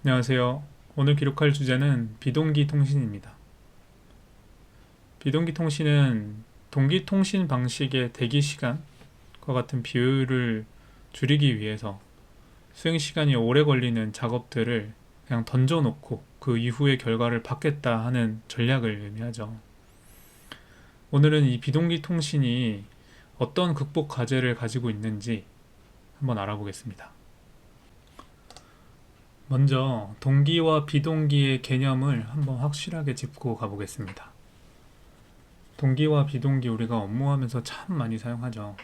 안녕하세요. 오늘 기록할 주제는 비동기 통신입니다. 비동기 통신은 동기 통신 방식의 대기 시간과 같은 비율을 줄이기 위해서 수행 시간이 오래 걸리는 작업들을 그냥 던져놓고 그 이후의 결과를 받겠다 하는 전략을 의미하죠. 오늘은 이 비동기 통신이 어떤 극복 과제를 가지고 있는지 한번 알아보겠습니다. 먼저 동기와 비동기의 개념을 한번 확실하게 짚고 가보겠습니다. 동기와 비동기 우리가 업무하면서 참 많이 사용하죠.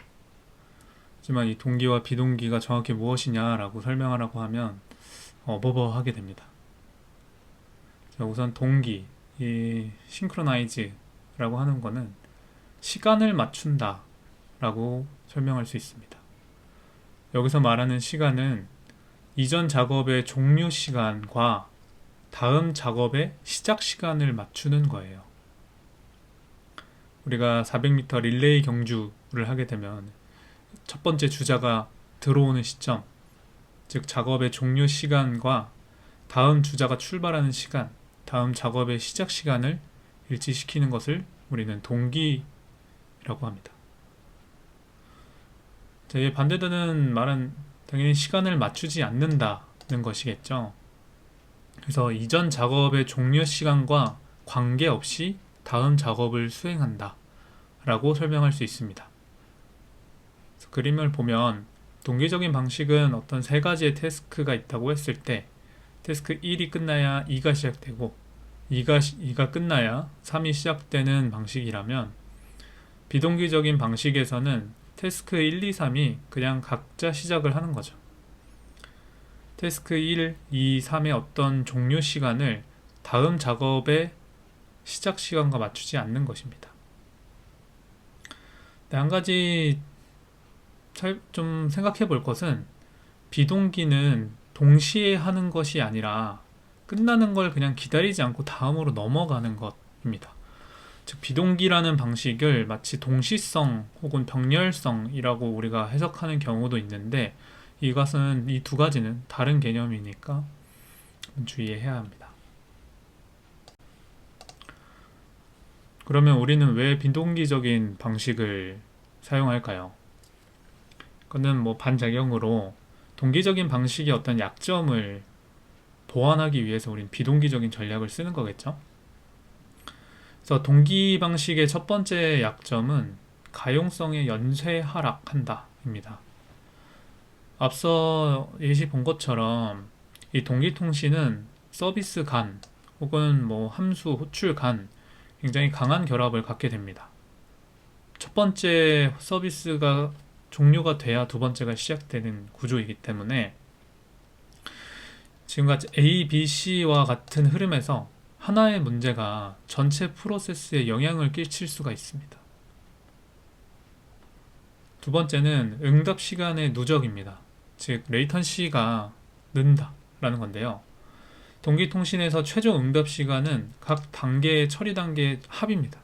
하지만 이 동기와 비동기가 정확히 무엇이냐라고 설명하라고 하면 어버버하게 됩니다. 자, 우선 동기, 이 싱크로나이즈라고 하는 거는 시간을 맞춘다 라고 설명할 수 있습니다. 여기서 말하는 시간은 이전 작업의 종료 시간과 다음 작업의 시작 시간을 맞추는 거예요. 우리가 400m 릴레이 경주를 하게 되면 첫 번째 주자가 들어오는 시점, 즉 작업의 종료 시간과 다음 주자가 출발하는 시간, 다음 작업의 시작 시간을 일치시키는 것을 우리는 동기라고 합니다. 이 반대되는 말은 당연히 시간을 맞추지 않는다는 것이겠죠. 그래서 이전 작업의 종료 시간과 관계없이 다음 작업을 수행한다 라고 설명할 수 있습니다. 그림을 보면 동기적인 방식은 어떤 세 가지의 태스크가 있다고 했을 때 태스크 1이 끝나야 2가 시작되고 2가 끝나야 3이 시작되는 방식이라면 비동기적인 방식에서는 태스크 1, 2, 3이 그냥 각자 시작을 하는 거죠. 태스크 1, 2, 3의 어떤 종료 시간을 다음 작업의 시작 시간과 맞추지 않는 것입니다. 한 가지 좀 생각해 볼 것은 비동기는 동시에 하는 것이 아니라 끝나는 걸 그냥 기다리지 않고 다음으로 넘어가는 것입니다. 즉 비동기라는 방식을 마치 동시성 혹은 병렬성이라고 우리가 해석하는 경우도 있는데 이것은 이 두 가지는 다른 개념이니까 주의해야 합니다. 그러면 우리는 왜 비동기적인 방식을 사용할까요? 그거는 반작용으로 동기적인 방식의 어떤 약점을 보완하기 위해서 우린 비동기적인 전략을 쓰는 거겠죠? 그래서 동기 방식의 첫 번째 약점은 가용성의 연쇄 하락한다 입니다. 앞서 예시 본 것처럼 이 동기 통신은 서비스 간 혹은 함수 호출 간 굉장히 강한 결합을 갖게 됩니다. 첫 번째 서비스가 종료가 돼야 두 번째가 시작되는 구조이기 때문에 지금같이 A, B, C와 같은 흐름에서 하나의 문제가 전체 프로세스에 영향을 끼칠 수가 있습니다. 두 번째는 응답 시간의 누적입니다. 즉 레이턴시가 는다 라는 건데요. 동기통신에서 최종 응답 시간은 각 단계의 처리 단계의 합입니다.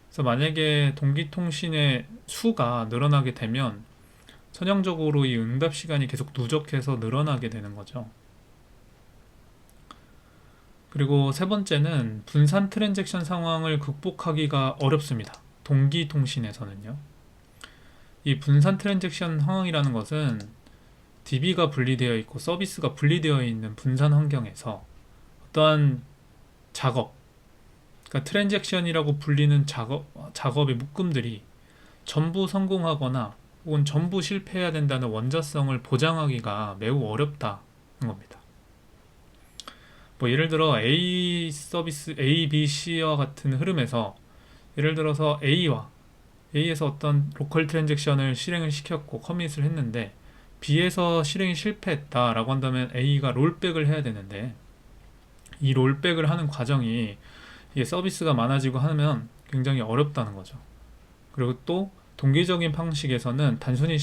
그래서 만약에 동기통신의 수가 늘어나게 되면 선형적으로 이 응답 시간이 계속 누적해서 늘어나게 되는 거죠. 그리고 세 번째는 분산 트랜잭션 상황을 극복하기가 어렵습니다. 동기통신에서는요. 이 분산 트랜잭션 상황이라는 것은 DB가 분리되어 있고 서비스가 분리되어 있는 분산 환경에서 어떠한 작업, 그러니까 트랜잭션이라고 불리는 작업의 묶음들이 전부 성공하거나 혹은 전부 실패해야 된다는 원자성을 보장하기가 매우 어렵다는 겁니다. 예를 들어 A 서비스 A, B, C와 같은 흐름에서 예를 들어서 A에서 어떤 로컬 트랜잭션을 실행을 시켰고 커밋을 했는데 B에서 실행이 실패했다라고 한다면 A가 롤백을 해야 되는데 이 롤백을 하는 과정이 이게 서비스가 많아지고 하면 굉장히 어렵다는 거죠. 그리고 또 동기적인 방식에서는 단순히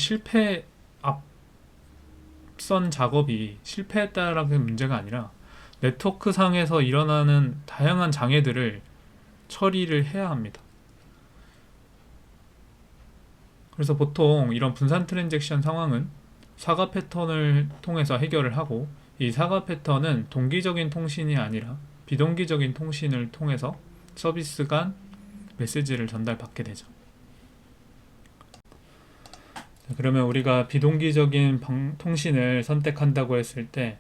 앞선 작업이 실패했다라는 문제가 아니라 네트워크 상에서 일어나는 다양한 장애들을 처리를 해야 합니다. 그래서 보통 이런 분산 트랜잭션 상황은 사과 패턴을 통해서 해결을 하고 이 사과 패턴은 동기적인 통신이 아니라 비동기적인 통신을 통해서 서비스 간 메시지를 전달받게 되죠. 그러면 우리가 비동기적인 통신을 선택한다고 했을 때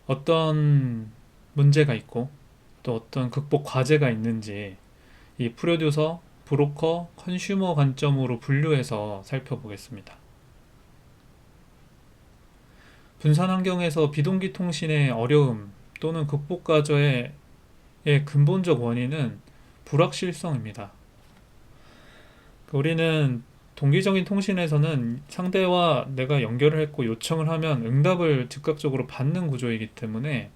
어떤 문제가 있고 또 어떤 극복 과제가 있는지 이 프로듀서, 브로커, 컨슈머 관점으로 분류해서 살펴보겠습니다. 분산 환경에서 비동기 통신의 어려움 또는 극복 과제의 근본적 원인은 불확실성입니다. 우리는 동기적인 통신에서는 상대와 내가 연결을 했고 요청을 하면 응답을 즉각적으로 받는 구조이기 때문에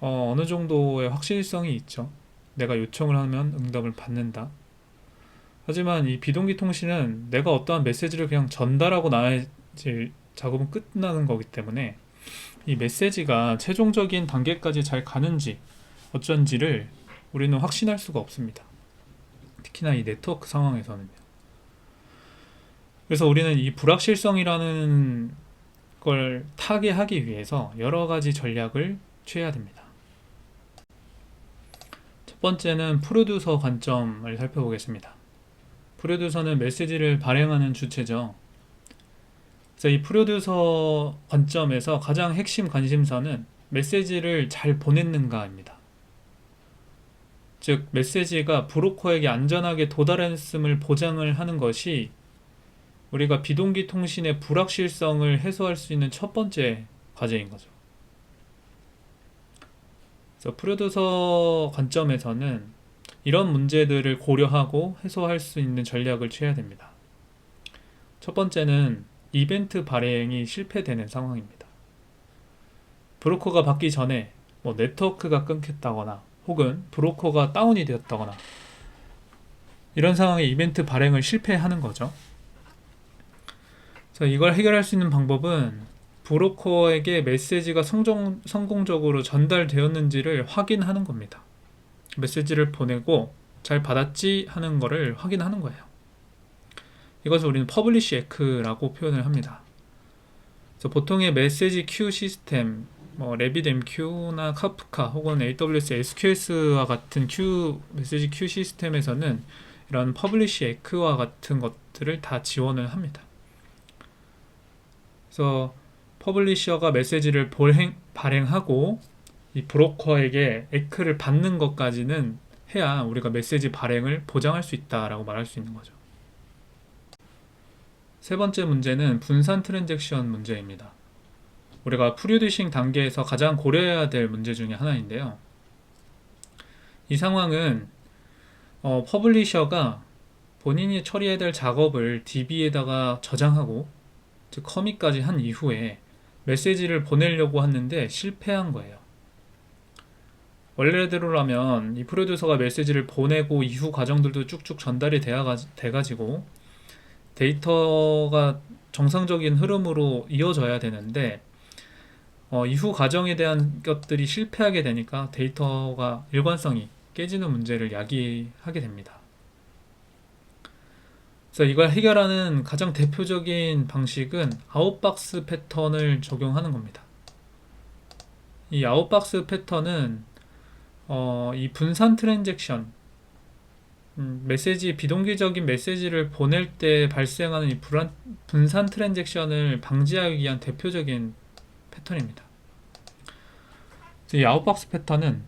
어느 정도의 확실성이 있죠. 내가 요청을 하면 응답을 받는다. 하지만 이 비동기 통신은 내가 어떠한 메시지를 그냥 전달하고 나야지 작업은 끝나는 거기 때문에 이 메시지가 최종적인 단계까지 잘 가는지 어쩐지를 우리는 확신할 수가 없습니다. 특히나 이 네트워크 상황에서는요. 그래서 우리는 이 불확실성이라는 걸 타개하기 위해서 여러 가지 전략을 취해야 됩니다. 첫 번째는 프로듀서 관점을 살펴보겠습니다. 프로듀서는 메시지를 발행하는 주체죠. 그래서 이 프로듀서 관점에서 가장 핵심 관심사는 메시지를 잘 보냈는가입니다. 즉 메시지가 브로커에게 안전하게 도달했음을 보장을 하는 것이 우리가 비동기 통신의 불확실성을 해소할 수 있는 첫 번째 과제인 거죠. 그래서 프로듀서 관점에서는 이런 문제들을 고려하고 해소할 수 있는 전략을 취해야 됩니다. 첫 번째는 이벤트 발행이 실패되는 상황입니다. 브로커가 받기 전에 네트워크가 끊겼다거나 혹은 브로커가 다운이 되었다거나 이런 상황에 이벤트 발행을 실패하는 거죠. 그래서 이걸 해결할 수 있는 방법은 브로커에게 메시지가 성공적으로 전달되었는지를 확인하는 겁니다. 메시지를 보내고 잘 받았지 하는 거를 확인하는 거예요. 이것을 우리는 퍼블리시 에크라고 표현을 합니다. 그래서 보통의 메시지 큐 시스템, RabbitMQ나 카프카 혹은 AWS SQS와 같은 메시지 큐 시스템에서는 이런 퍼블리시 에크와 같은 것들을 다 지원을 합니다. 그래서 퍼블리셔가 메시지를 발행하고 이 브로커에게 에크를 받는 것까지는 해야 우리가 메시지 발행을 보장할 수 있다라고 말할 수 있는 거죠. 세 번째 문제는 분산 트랜잭션 문제입니다. 우리가 프로듀싱 단계에서 가장 고려해야 될 문제 중에 하나인데요. 이 상황은 퍼블리셔가 본인이 처리해야 될 작업을 DB에다가 저장하고 즉 커밋까지 한 이후에 메시지를 보내려고 하는데 실패한 거예요. 원래대로라면 이 프로듀서가 메시지를 보내고 이후 과정들도 쭉쭉 전달이 돼가지고 데이터가 정상적인 흐름으로 이어져야 되는데 이후 과정에 대한 것들이 실패하게 되니까 데이터가 일관성이 깨지는 문제를 야기하게 됩니다. 그래서 이걸 해결하는 가장 대표적인 방식은 아웃박스 패턴을 적용하는 겁니다. 이 아웃박스 패턴은 이 분산 트랜잭션, 비동기적인 메시지를 보낼 때 발생하는 이 분산 트랜잭션을 방지하기 위한 대표적인 패턴입니다. 이 아웃박스 패턴은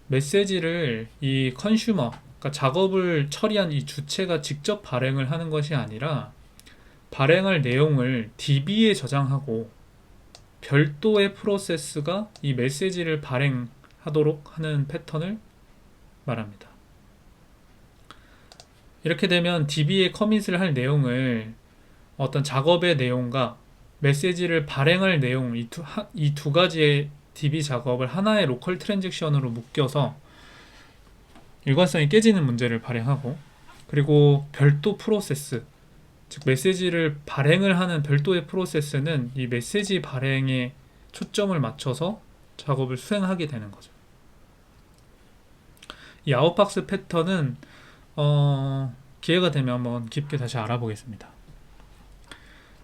메시지를 이 컨슈머, 그러니까 작업을 처리한 이 주체가 직접 발행을 하는 것이 아니라 발행할 내용을 DB에 저장하고 별도의 프로세스가 이 메시지를 발행하도록 하는 패턴을 말합니다. 이렇게 되면 DB에 커밋을 할 내용을 어떤 작업의 내용과 메시지를 발행할 내용 이 두 가지의 DB 작업을 하나의 로컬 트랜잭션으로 묶여서 일관성이 깨지는 문제를 발행하고 그리고 별도 프로세스 즉 메시지를 발행을 하는 별도의 프로세스는 이 메시지 발행에 초점을 맞춰서 작업을 수행하게 되는 거죠. 이 아웃박스 패턴은 기회가 되면 한번 깊게 다시 알아보겠습니다.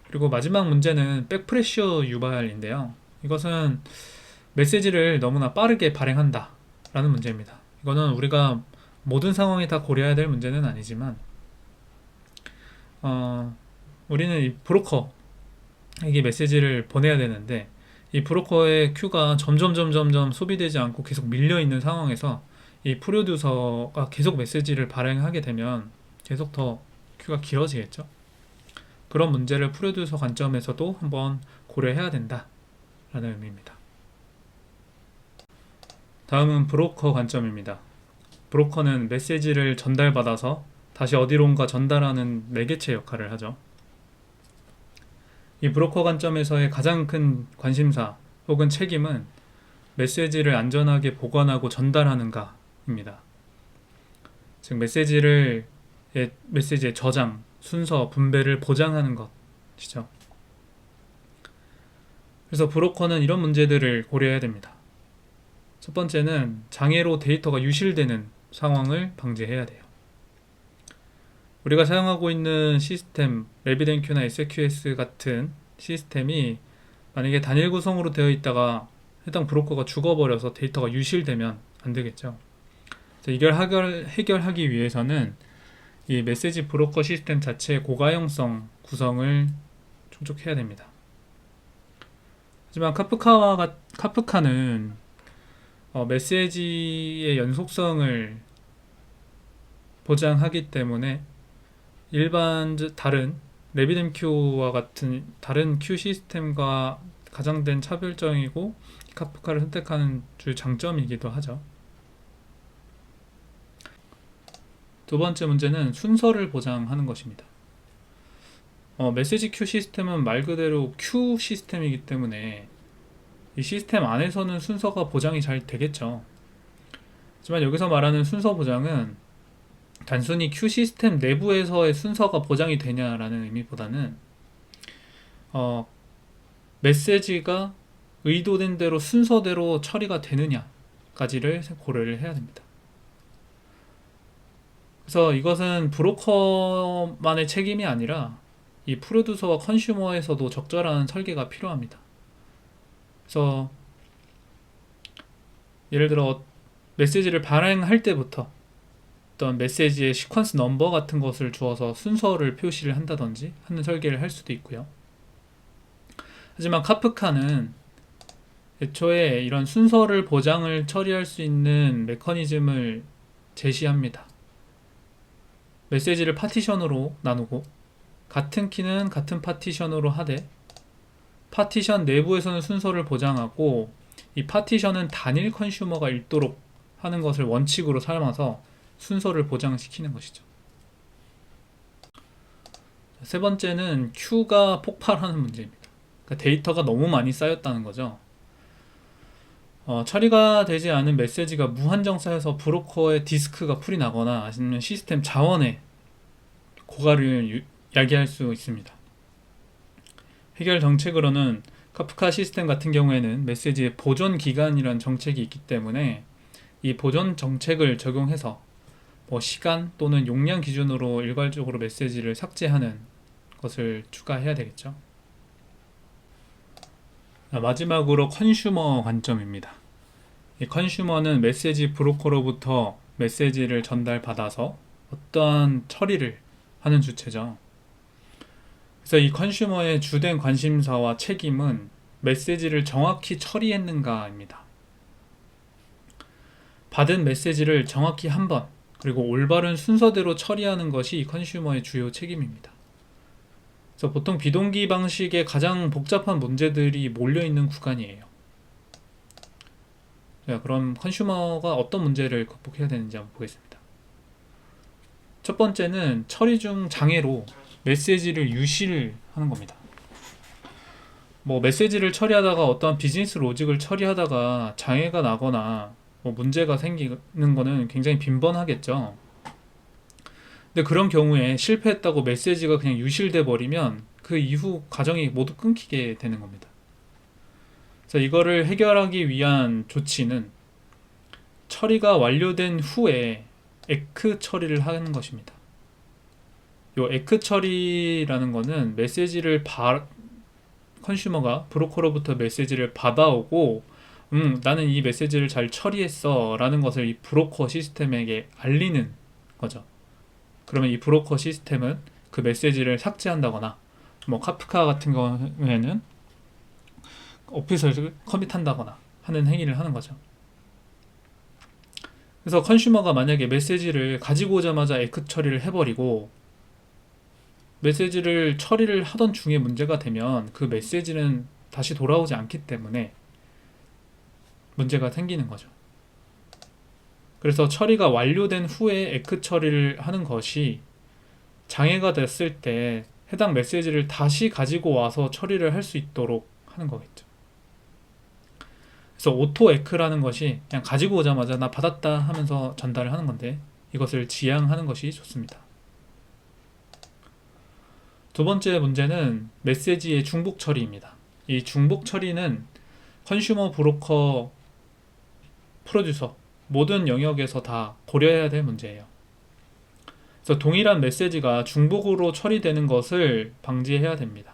그리고 마지막 문제는 백프레셔 유발인데요. 이것은 메시지를 너무나 빠르게 발행한다 라는 문제입니다. 이거는 우리가 모든 상황에 다 고려해야 될 문제는 아니지만 우리는 이 브로커에게 메시지를 보내야 되는데 이 브로커의 큐가 점점 소비되지 않고 계속 밀려 있는 상황에서 이 프로듀서가 계속 메시지를 발행하게 되면 계속 더 큐가 길어지겠죠. 그런 문제를 프로듀서 관점에서도 한번 고려해야 된다 라는 의미입니다. 다음은 브로커 관점입니다. 브로커는 메시지를 전달받아서 다시 어디론가 전달하는 매개체 역할을 하죠. 이 브로커 관점에서의 가장 큰 관심사 혹은 책임은 메시지를 안전하게 보관하고 전달하는가입니다. 즉 메시지의 저장, 순서, 분배를 보장하는 것이죠. 그래서 브로커는 이런 문제들을 고려해야 됩니다. 첫 번째는 장애로 데이터가 유실되는 상황을 방지해야 돼요. 우리가 사용하고 있는 시스템, RabbitMQ나 SQS 같은 시스템이 만약에 단일 구성으로 되어 있다가 해당 브로커가 죽어버려서 데이터가 유실되면 안 되겠죠. 이걸 해결하기 위해서는 이 메시지 브로커 시스템 자체의 고가용성 구성을 충족해야 됩니다. 하지만 카프카는 메시지의 연속성을 보장하기 때문에 다른 RabbitMQ와 같은 다른 큐 시스템과 가장된 차별점이고 카프카를 선택하는 주 장점이기도 하죠. 두 번째 문제는 순서를 보장하는 것입니다. 메시지 큐 시스템은 말 그대로 큐 시스템이기 때문에 이 시스템 안에서는 순서가 보장이 잘 되겠죠. 하지만 여기서 말하는 순서 보장은 단순히 큐 시스템 내부에서의 순서가 보장이 되냐라는 의미보다는 메시지가 의도된 대로 순서대로 처리가 되느냐까지를 고려를 해야 됩니다. 그래서 이것은 브로커만의 책임이 아니라 이 프로듀서와 컨슈머에서도 적절한 설계가 필요합니다. 그래서 예를 들어 메시지를 발행할 때부터 어떤 메시지의 시퀀스 넘버 같은 것을 주어서 순서를 표시를 한다든지 하는 설계를 할 수도 있고요. 하지만 카프카는 애초에 이런 순서를 보장을 처리할 수 있는 메커니즘을 제시합니다. 메시지를 파티션으로 나누고 같은 키는 같은 파티션으로 하되 파티션 내부에서는 순서를 보장하고 이 파티션은 단일 컨슈머가 읽도록 하는 것을 원칙으로 삼아서 순서를 보장시키는 것이죠. 세 번째는 큐가 폭발하는 문제입니다. 그러니까 데이터가 너무 많이 쌓였다는 거죠. 처리가 되지 않은 메시지가 무한정 쌓여서 브로커의 디스크가 풀이 나거나 아니면 시스템 자원에 고갈을 야기할 수 있습니다. 해결 정책으로는 카프카 시스템 같은 경우에는 메시지의 보존 기간이라는 정책이 있기 때문에 이 보존 정책을 적용해서 시간 또는 용량 기준으로 일괄적으로 메시지를 삭제하는 것을 추가해야 되겠죠. 마지막으로 컨슈머 관점입니다. 이 컨슈머는 메시지 브로커로부터 메시지를 전달받아서 어떠한 처리를 하는 주체죠. 그래서 이 컨슈머의 주된 관심사와 책임은 메시지를 정확히 처리했는가입니다. 받은 메시지를 정확히 한 번, 그리고 올바른 순서대로 처리하는 것이 이 컨슈머의 주요 책임입니다. 그래서 보통 비동기 방식의 가장 복잡한 문제들이 몰려있는 구간이에요. 자, 그럼 컨슈머가 어떤 문제를 극복해야 되는지 한번 보겠습니다. 첫 번째는 처리 중 장애로 메시지를 유실하는 겁니다. 메시지를 처리하다가 어떠한 비즈니스 로직을 처리하다가 장애가 나거나 문제가 생기는 거는 굉장히 빈번하겠죠. 근데 그런 경우에 실패했다고 메시지가 그냥 유실돼 버리면 그 이후 과정이 모두 끊기게 되는 겁니다. 그래서 이거를 해결하기 위한 조치는 처리가 완료된 후에 에크 처리를 하는 것입니다. 요 에크 처리라는 거는 메시지를 컨슈머가 브로커로부터 메시지를 받아오고 나는 이 메시지를 잘 처리했어 라는 것을 이 브로커 시스템에게 알리는 거죠. 그러면 이 브로커 시스템은 그 메시지를 삭제한다거나 뭐 카프카 같은 경우에는 오피스를 커밋한다거나 하는 행위를 하는 거죠. 그래서 컨슈머가 만약에 메시지를 가지고 오자마자 에크 처리를 해버리고 메시지를 처리를 하던 중에 문제가 되면 그 메시지는 다시 돌아오지 않기 때문에 문제가 생기는 거죠. 그래서 처리가 완료된 후에 에크 처리를 하는 것이 장애가 됐을 때 해당 메시지를 다시 가지고 와서 처리를 할 수 있도록 하는 거겠죠. 그래서 오토 에크라는 것이 그냥 가지고 오자마자 나 받았다 하면서 전달을 하는 건데 이것을 지양하는 것이 좋습니다. 두 번째 문제는 메시지의 중복 처리입니다. 이 중복 처리는 컨슈머, 브로커, 프로듀서 모든 영역에서 다 고려해야 될 문제예요. 그래서 동일한 메시지가 중복으로 처리되는 것을 방지해야 됩니다.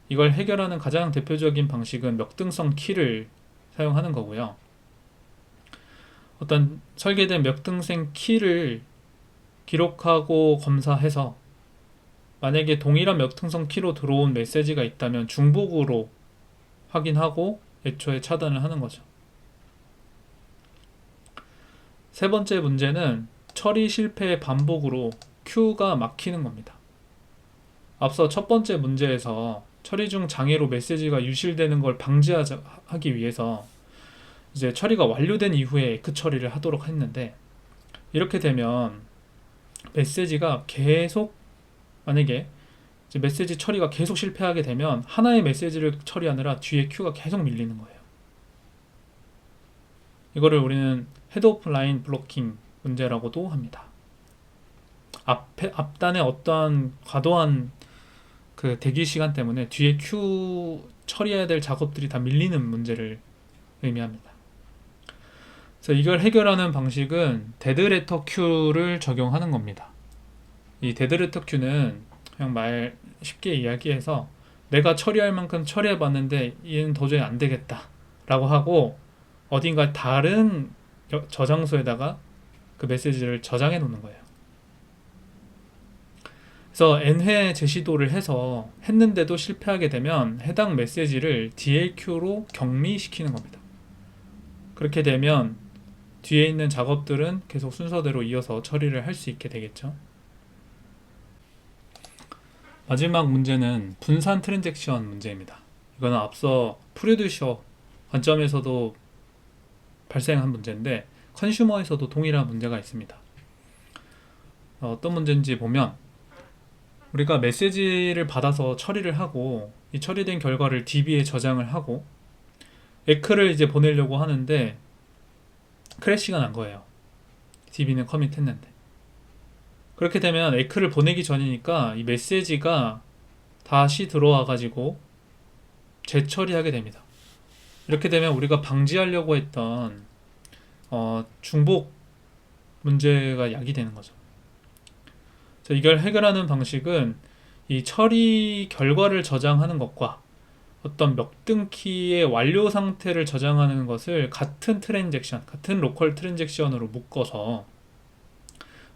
이걸 해결하는 가장 대표적인 방식은 역등성 키를 사용하는 거고요. 어떤 설계된 역등생 키를 기록하고 검사해서 만약에 동일한 역등성 키로 들어온 메시지가 있다면 중복으로 확인하고 애초에 차단을 하는 거죠. 세 번째 문제는 처리 실패의 반복으로 큐가 막히는 겁니다. 앞서 첫 번째 문제에서 처리 중 장애로 메시지가 유실되는 걸 방지하기 위해서 이제 처리가 완료된 이후에 에크 처리를 하도록 했는데 이렇게 되면 메시지가 계속 만약에 이제 메시지 처리가 계속 실패하게 되면 하나의 메시지를 처리하느라 뒤에 큐가 계속 밀리는 거예요. 이거를 우리는 헤드 오프 라인 블로킹 문제라고도 합니다. 앞단에 어떠한 과도한 그 대기 시간 때문에 뒤에 큐 처리해야 될 작업들이 다 밀리는 문제를 의미합니다. 그래서 이걸 해결하는 방식은 데드레터 큐를 적용하는 겁니다. 이 데드레터 큐는 그냥 말 쉽게 이야기해서 내가 처리할 만큼 처리해 봤는데 얘는 도저히 안 되겠다 라고 하고 어딘가 다른 저장소에다가 그 메시지를 저장해 놓는 거예요. 그래서 n회 재시도를 해서 했는데도 실패하게 되면 해당 메시지를 DLQ로 격리시키는 겁니다. 그렇게 되면 뒤에 있는 작업들은 계속 순서대로 이어서 처리를 할 수 있게 되겠죠. 마지막 문제는 분산 트랜잭션 문제입니다. 이거는 앞서 프로듀서 관점에서도 발생한 문제인데 컨슈머에서도 동일한 문제가 있습니다. 어떤 문제인지 보면 우리가 메시지를 받아서 처리를 하고 이 처리된 결과를 DB에 저장을 하고 에크를 이제 보내려고 하는데 크래시가 난 거예요. DB는 커밋했는데 그렇게 되면 에크를 보내기 전이니까 이 메시지가 다시 들어와 가지고 재처리하게 됩니다. 이렇게 되면 우리가 방지하려고 했던 중복 문제가 야기되는 거죠. 그래서 이걸 해결하는 방식은 이 처리 결과를 저장하는 것과 어떤 역등키의 완료 상태를 저장하는 것을 같은 트랜잭션, 같은 로컬 트랜잭션으로 묶어서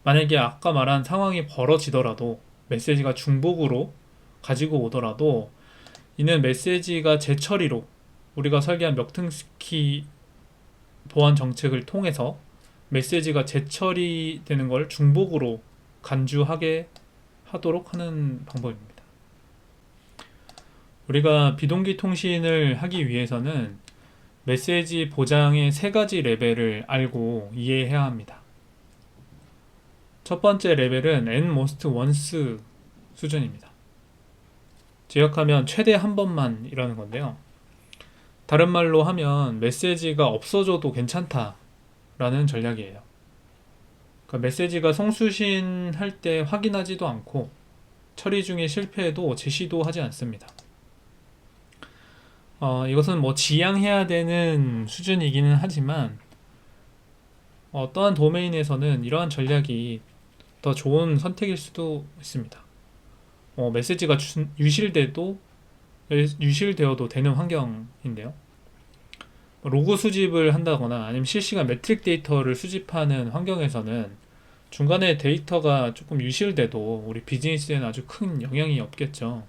만약에 아까 말한 상황이 벌어지더라도 메시지가 중복으로 가지고 오더라도 이는 메시지가 재처리로 우리가 설계한 역등키 보안 정책을 통해서 메시지가 재처리되는 걸 중복으로 간주하게 하도록 하는 방법입니다. 우리가 비동기 통신을 하기 위해서는 메시지 보장의 세 가지 레벨을 알고 이해해야 합니다. 첫 번째 레벨은 n most once 수준입니다. 지역하면 최대 한 번만 이라는 건데요. 다른 말로 하면 메시지가 없어져도 괜찮다라는 전략이에요. 그러니까 메시지가 송수신할 때 확인하지도 않고 처리 중에 실패해도 재시도하지 않습니다. 이것은 뭐 지양해야 되는 수준이기는 하지만 어떠한 도메인에서는 이러한 전략이 더 좋은 선택일 수도 있습니다. 메시지가 유실돼도 유실되어도 되는 환경인데요. 로그 수집을 한다거나 아니면 실시간 매트릭 데이터를 수집하는 환경에서는 중간에 데이터가 조금 유실돼도 우리 비즈니스에는 아주 큰 영향이 없겠죠.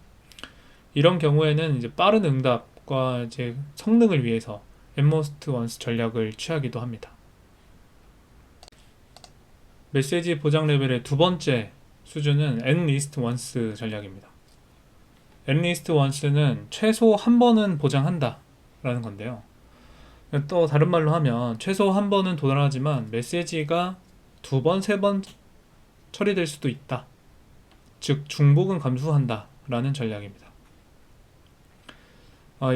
이런 경우에는 이제 빠른 응답과 이제 성능을 위해서 Most Once 전략을 취하기도 합니다. 메시지 보장 레벨의 두 번째 수준은 At-least Once 전략입니다. At-least Once는 최소 한 번은 보장한다 라는 건데요. 또 다른 말로 하면 최소 한 번은 도달하지만 메시지가 두 번, 세 번 처리될 수도 있다. 즉 중복은 감수한다 라는 전략입니다.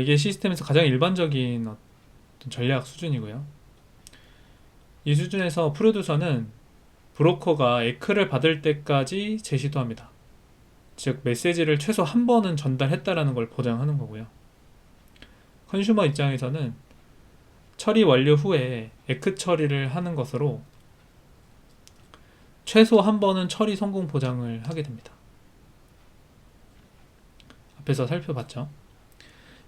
이게 시스템에서 가장 일반적인 어떤 전략 수준이고요. 이 수준에서 프로듀서는 브로커가 에크를 받을 때까지 제시도 합니다. 즉 메시지를 최소 한 번은 전달했다라는 걸 보장하는 거고요. 컨슈머 입장에서는 처리 완료 후에 에크 처리를 하는 것으로 최소 한 번은 처리 성공 보장을 하게 됩니다. 앞에서 살펴봤죠.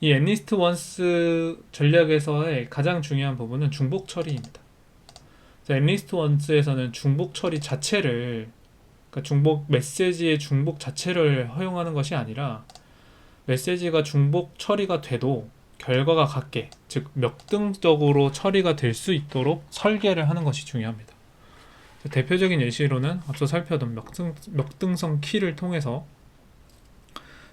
이 At-least Once 전략에서의 가장 중요한 부분은 중복 처리입니다. At-least Once에서는 중복 처리 자체를, 그러니까 메시지의 중복 자체를 허용하는 것이 아니라 메시지가 중복 처리가 돼도 결과가 같게, 즉 멱등적으로 처리가 될 수 있도록 설계를 하는 것이 중요합니다. 대표적인 예시로는 앞서 살펴본 멱등성 키를 통해서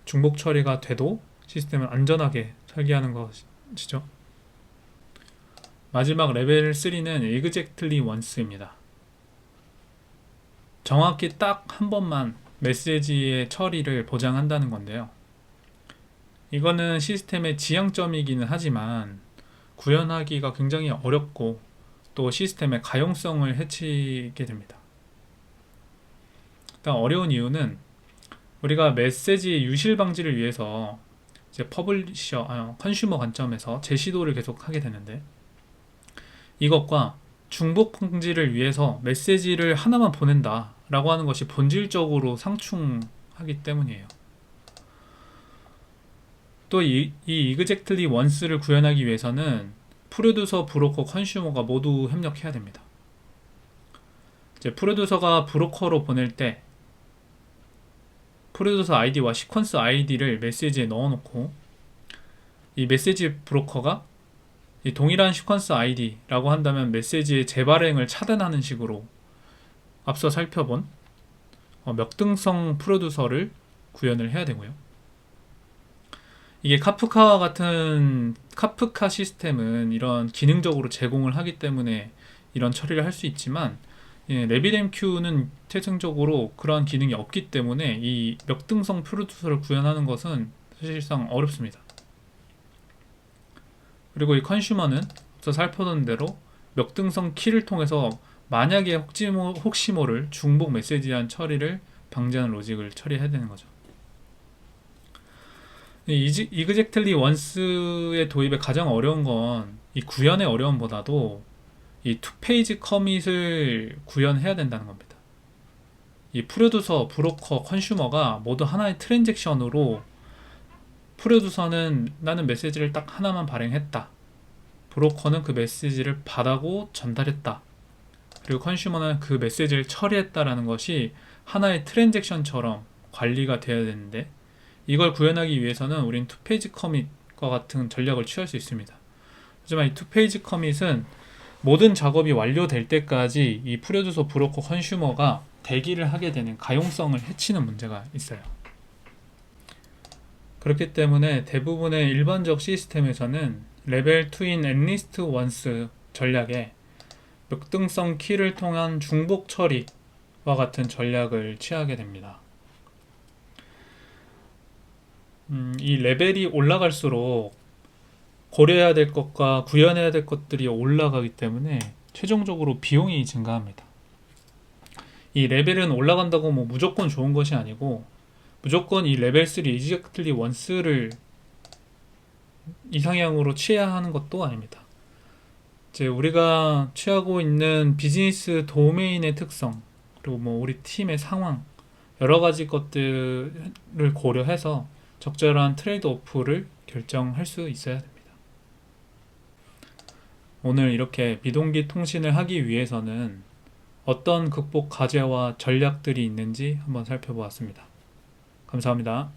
중복 처리가 돼도 시스템을 안전하게 설계하는 것이죠. 마지막 레벨 3는 Exactly Once입니다. 정확히 딱 한 번만 메시지의 처리를 보장한다는 건데요. 이거는 시스템의 지향점이기는 하지만 구현하기가 굉장히 어렵고 또 시스템의 가용성을 해치게 됩니다. 일단 어려운 이유는 우리가 메시지 유실 방지를 위해서 이제 컨슈머 관점에서 재시도를 계속 하게 되는데, 이것과 중복 방지를 위해서 메시지를 하나만 보낸다 라고 하는 것이 본질적으로 상충하기 때문이에요. 또 이 Exactly Once를 구현하기 위해서는 프로듀서, 브로커, 컨슈머가 모두 협력해야 됩니다. 이제 프로듀서가 브로커로 보낼 때 프로듀서 아이디와 시퀀스 아이디를 메시지에 넣어놓고 이 메시지 브로커가 이 동일한 시퀀스 아이디라고 한다면 메시지의 재발행을 차단하는 식으로 앞서 살펴본 멱등성 프로듀서를 구현을 해야 되고요. 이게 카프카와 같은 카프카 시스템은 이런 기능적으로 제공을 하기 때문에 이런 처리를 할 수 있지만, RabbitMQ는 태생적으로 그러한 기능이 없기 때문에 이 멱등성 프로듀서를 구현하는 것은 사실상 어렵습니다. 그리고 이 컨슈머는 앞서 살펴본 대로 멱등성 키를 통해서 만약에 혹시 모를 중복 메시지한 처리를 방지하는 로직을 처리해야 되는 거죠. Exactly Once의 도입에 가장 어려운 건 이 구현의 어려움보다도 이 투페이지 커밋을 구현해야 된다는 겁니다. 이 프로듀서, 브로커, 컨슈머가 모두 하나의 트랜잭션으로, 프로듀서는 나는 메시지를 딱 하나만 발행했다, 브로커는 그 메시지를 받아고 전달했다, 그리고 컨슈머는 그 메시지를 처리했다라는 것이 하나의 트랜잭션처럼 관리가 되어야 되는데, 이걸 구현하기 위해서는 우린 투페이지 커밋과 같은 전략을 취할 수 있습니다. 하지만 이 투페이지 커밋은 모든 작업이 완료될 때까지 이 프로듀서, 브로커, 컨슈머가 대기를 하게 되는 가용성을 해치는 문제가 있어요. 그렇기 때문에 대부분의 일반적 시스템에서는 레벨 2인 At-least Once 전략에 멱등성 키를 통한 중복 처리와 같은 전략을 취하게 됩니다. 이 레벨이 올라갈수록 고려해야 될 것과 구현해야 될 것들이 올라가기 때문에 최종적으로 비용이 증가합니다. 이 레벨은 올라간다고 무조건 좋은 것이 아니고, 무조건 이 레벨 3 Exactly Once를 이상향으로 취해야 하는 것도 아닙니다. 이제 우리가 취하고 있는 비즈니스 도메인의 특성, 그리고 우리 팀의 상황, 여러 가지 것들을 고려해서 적절한 트레이드 오프를 결정할 수 있어야 됩니다. 오늘 이렇게 비동기 통신을 하기 위해서는 어떤 극복 과제와 전략들이 있는지 한번 살펴보았습니다. 감사합니다.